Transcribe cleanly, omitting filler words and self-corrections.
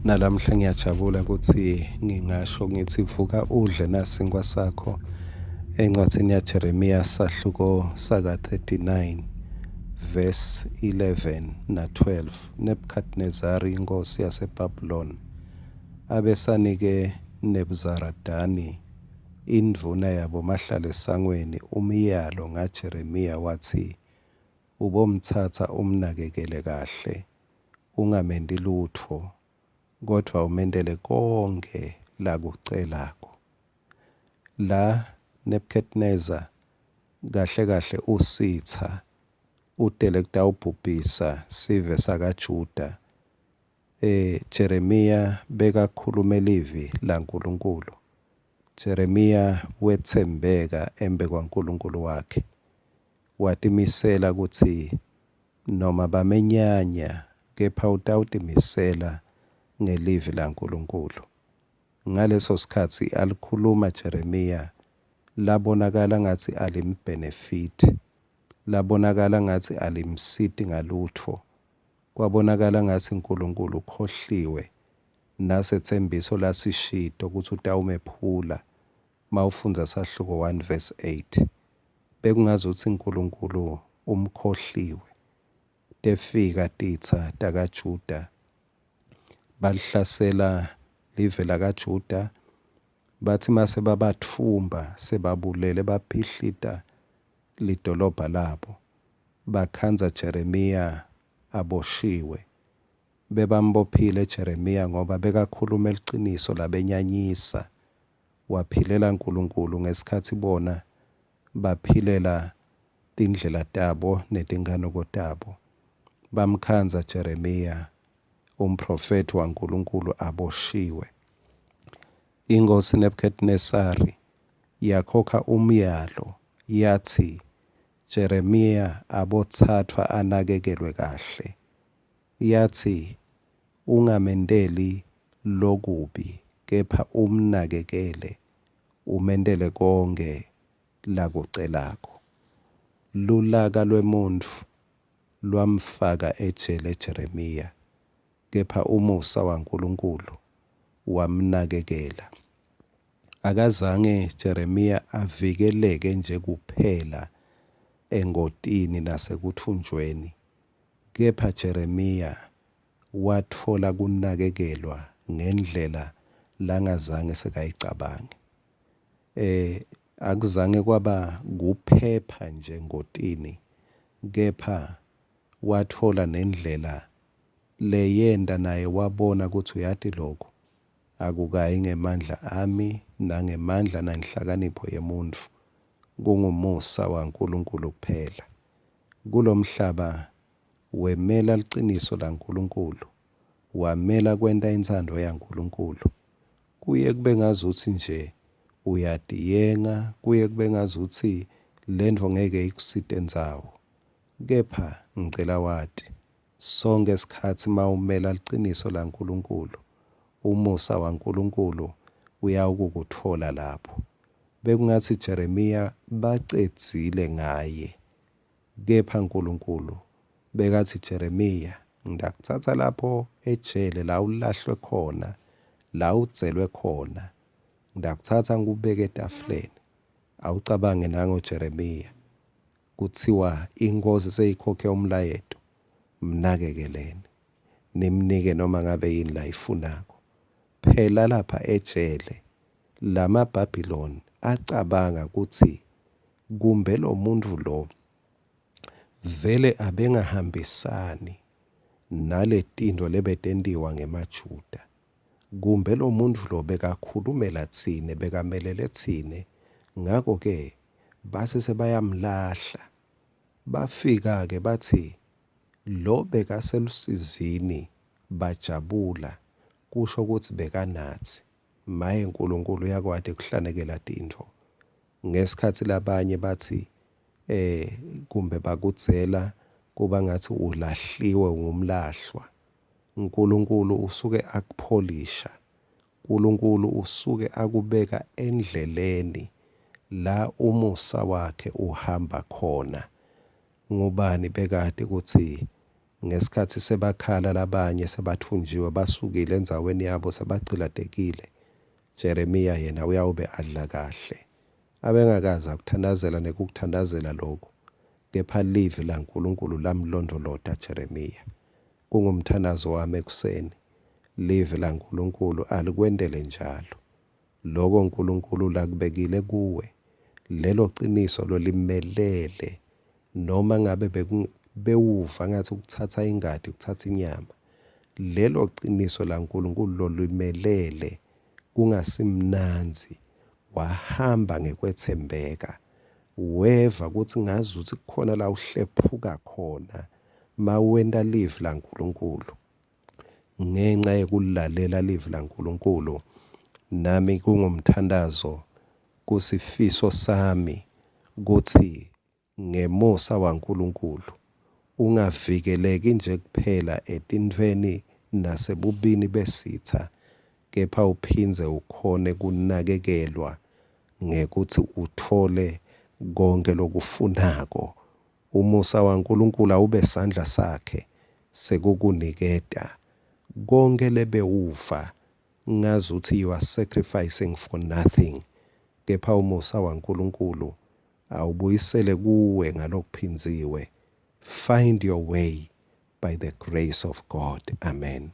Nalamhla ngiyajabula ukuthi ngingasho ngithi vuka udle nasinkwa sakho encwadini yaJeremiya sahluko saka-39 verse 11 na-12. Nebukadnezari inkosi yaseBhabhiloni abesanike Nebuzaradani indvuna yabo mahlala esangweni umyalo ngaJeremiya wathi, ubomthatha umnakekele kahle, ungamendi lutho, kodwa umendele konke lakucelako. La Nebukadneza kahle kahle usitha udelekta ubhubhisa sive sakaJuda. Jeremiya bekakhuluma elivi laNkulunkulu. Jeremiya wethembeka embe kwaNkulunkulu wakhe. Watimisela ukuthi noma bamenyanya kepha utawutimisela ngelivi laNkulunkulu. Ngaleso sikhathi alikhuluma Jeremiya labonakala ngathi alimbenefit, labonakala ngathi alimsiti ngalutho. Kwabonakala ngathi uNkulunkulu ukhohliwe nasethembiso lasishito ukuthi utawumephula mawufunza sahluko 1 verse 8. Bekungazuthi uNkulunkulu umkhohliwe. Tefika titsa takaJuda balihlasela live lakaJuda, bathi mase babathumba sebabulele baphihlita lidolobha labo, bakhanza Jeremiya aboshiwe. Bebambophile Jeremiya ngoba bekakhuluma iqiniso labenyanyisa. Waphilela uNkulunkulu ngesikhathi bona baphilela tindlela tabo netinganoko tabo. Bamkhanza Jeremiya umprofeti waNkulunkulu aboshiwe. Inkosi Nebukadnesari yakhokha umyalo yathi Jeremiya abothathwa anakekelwe kahle. Yathi ungamendeli lokubi kepha umnakekele, umendele konke lakucelako. Lulaka lwemuntfu lwamfaka ejele Jeremiya, kepha umusa waNkulunkulu wamnakekela. Akazange Jeremiya avikeleke nje kuphela engotini nasekuthunjweni, kepha Jeremiya watfola kunakekelwa ngendlela langazange sekayicabange. Akuzange kwaba kuphepha nje ngotini, kepha watfola nendlela leyenda naye wabona ukuthi uyati lokho akukayi ngemandla ami nangemandla nangenhlakanipho yemuntfu, kungumusa waNkulunkulu kuphela. Kulomhlaba wemela liqiniso laNkulunkulu, wamela kwenta intsando yaNkulunkulu. Kuye kube ngazuthi nje uyadiyenga, kuye kube ngazuthi lendvo ngeke ikusite ndzawo, kepha ngicela wati sonke isikhathi mawumela liqiniso laNkulunkulu, umusa waNkulunkulu uyawukukutfola lapho. Bekungathi Jeremiya bacedzile ngaye, kepha uNkulunkulu bekathi Jeremiya ngidakuthatha lapho ejele la ulahlwe khona, la udzelwe khona, ngidakuthatha ngikubeke etafuleni. Awucabange nango Jeremiya, kuthiwa inkosi seyikhokhe umlayeto, mnakekeleni, nimnike noma ngabe yini la ifunako. Phela lapha ejele lamaBhabhiloni acabanga ukuthi kumbe lo muntu lo vele abengahambisani naletinto lebetentiwa ngemaJuda. Kumbe lo muntu lo bekakhulumela tsine, bekamelele tsine, ngako-ke base sebayamlahla. Bafika-ke bathi lo bekaselusizini bajabula, kusho ukuthi bekanathi. Maye uNkulunkulu uyakwati kuhlanekela tintfo. Ngesikhathi labanye bathi kumbe bakudzela kuba ngathi ulahliwe ngumlahlwa, uNkulunkulu usuke akupholisha. uNkulunkulu usuke akubeka endleleni la umusa wakhe uhamba khona. Ngubani bekade ukuthi ngesikhathi sebakhala labanye sebathunjiwe basukile endzaweni yabo sebagciladekile, Jeremiya yena uyawube adla kahle. Abengakazi akuthandazela nekukuthandazela lokhu, kepha livi laNkulunkulu lamlondoloda Jeremiya. Kungumthandazo wami ekuseni, livi laNkulunkulu alikwendele njalo. Loko uNkulunkulu lakubekile kuwe, lelo qiniso lolimelele, noma ngabe bewuva ngathi ukuthatha ingadi, ukuthatha inyama. Lelo qiniso laNkulunkulu lolimelele, kungasimnanzi, wahamba ngekwethembeka. Weva ukuthi ngazuthi kukhona la uhlephuka khona mawenda livi laNkulunkulu. Ngenxa yokulalela livi laNkulunkulu, nami kungumthandazo, kusifiso sami kuthi ngemusa waNkulunkulu ungavikeleki nje kuphela etintweni nasebubini besitha, kepha uphinze ukhone kunakekelwa ngekuthi uthole konke lokufunako. Umusa waNkulunkulu awube sandla sakhe sekukuniketa konke lebewuva, ngazuthi you are sacrificing for nothing, kepha umusa waNkulunkulu awubuyisele kuwe ngalokuphinziwe. Find your way by the grace of God. Amen.